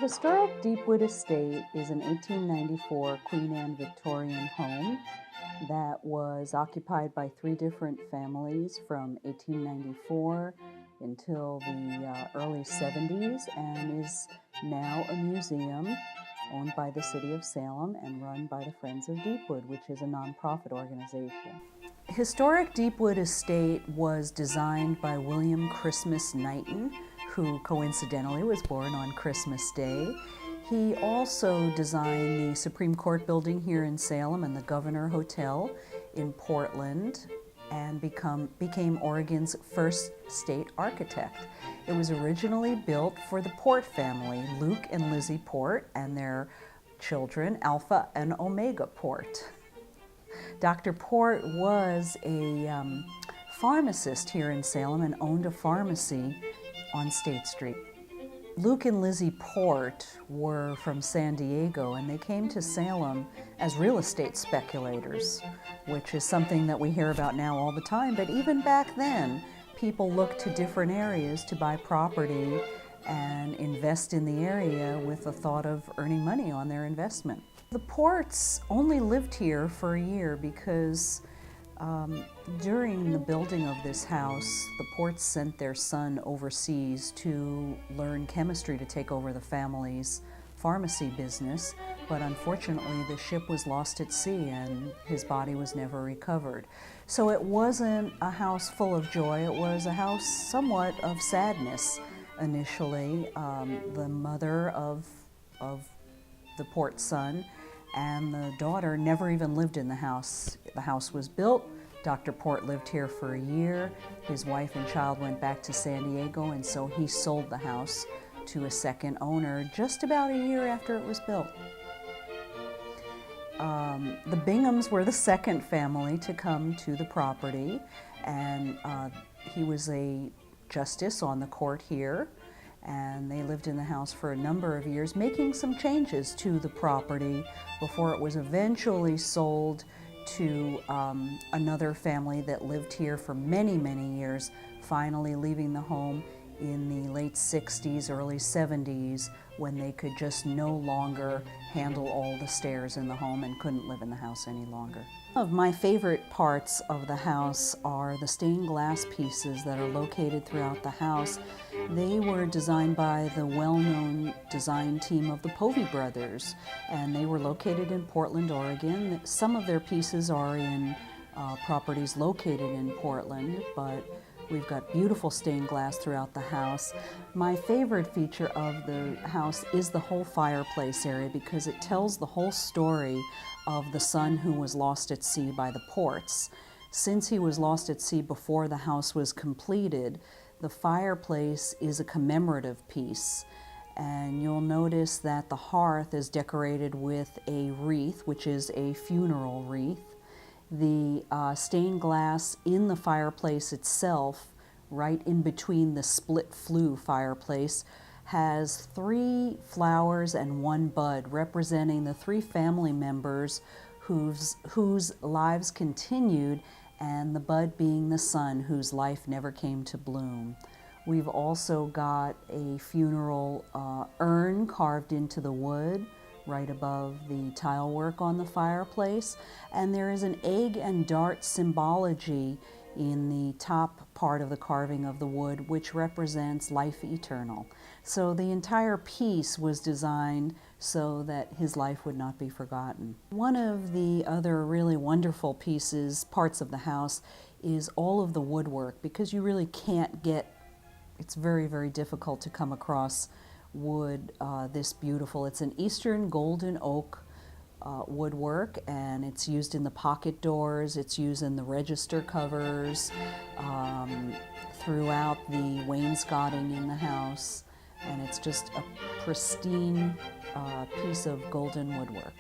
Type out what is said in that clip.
historic Deepwood Estate is an 1894 Queen Anne Victorian home that was occupied by three different families from 1894 until the early 70s and is now a museum owned by the city of Salem and run by the Friends of Deepwood, which is a nonprofit organization. Historic Deepwood Estate was designed by William Christmas Knighton, who coincidentally was born on Christmas Day. He also designed the Supreme Court building here in Salem and the Governor Hotel in Portland and became Oregon's first state architect. It was originally built for the Port family, Luke and Lizzie Port, and their children, Alpha and Omega Port. Dr. Port was a pharmacist here in Salem and owned a pharmacy on State Street. Luke and Lizzie Port were from San Diego, and they came to Salem as real estate speculators, which is something that we hear about now all the time. But even back then, people looked to different areas to buy property and invest in the area with the thought of earning money on their investment. The Ports only lived here for a year because during the building of this house, the Ports sent their son overseas to learn chemistry to take over the family's pharmacy business, but unfortunately the ship was lost at sea and his body was never recovered. So it wasn't a house full of joy, it was a house somewhat of sadness initially. The mother of the Port son and the daughter never even lived in the house. The house was built. Dr. Port lived here for a year. His wife and child went back to San Diego, and so he sold the house to a second owner just about a year after it was built. The Binghams were the second family to come to the property, and he was a justice on the court here. And they lived in the house for a number of years, making some changes to the property before it was eventually sold to another family that lived here for many, many years, finally leaving the home in the late 60s, early 70s, when they could just no longer handle all the stairs in the home and couldn't live in the house any longer. One of my favorite parts of the house are the stained glass pieces that are located throughout the house. They were designed by the well-known design team of the Povey brothers, and they were located in Portland, Oregon. Some of their pieces are in properties located in Portland, but we've got beautiful stained glass throughout the house. My favorite feature of the house is the whole fireplace area because it tells the whole story of the son who was lost at sea by the Ports. Since he was lost at sea before the house was completed, the fireplace is a commemorative piece. And you'll notice that the hearth is decorated with a wreath, which is a funeral wreath. The stained glass in the fireplace itself, right in between the split flue fireplace, has 3 flowers and 1 bud, representing the 3 family members whose lives continued, and the bud being the son whose life never came to bloom. We've also got a funeral urn carved into the wood right above the tile work on the fireplace, and there is an egg and dart symbology in the top part of the carving of the wood, which represents life eternal. So the entire piece was designed so that his life would not be forgotten. One of the other really wonderful parts of the house, is all of the woodwork, because you really can't it's very, very difficult to come across wood this beautiful. It's an Eastern golden oak woodwork, and it's used in the pocket doors, it's used in the register covers, throughout the wainscoting in the house, and it's just a pristine piece of golden woodwork.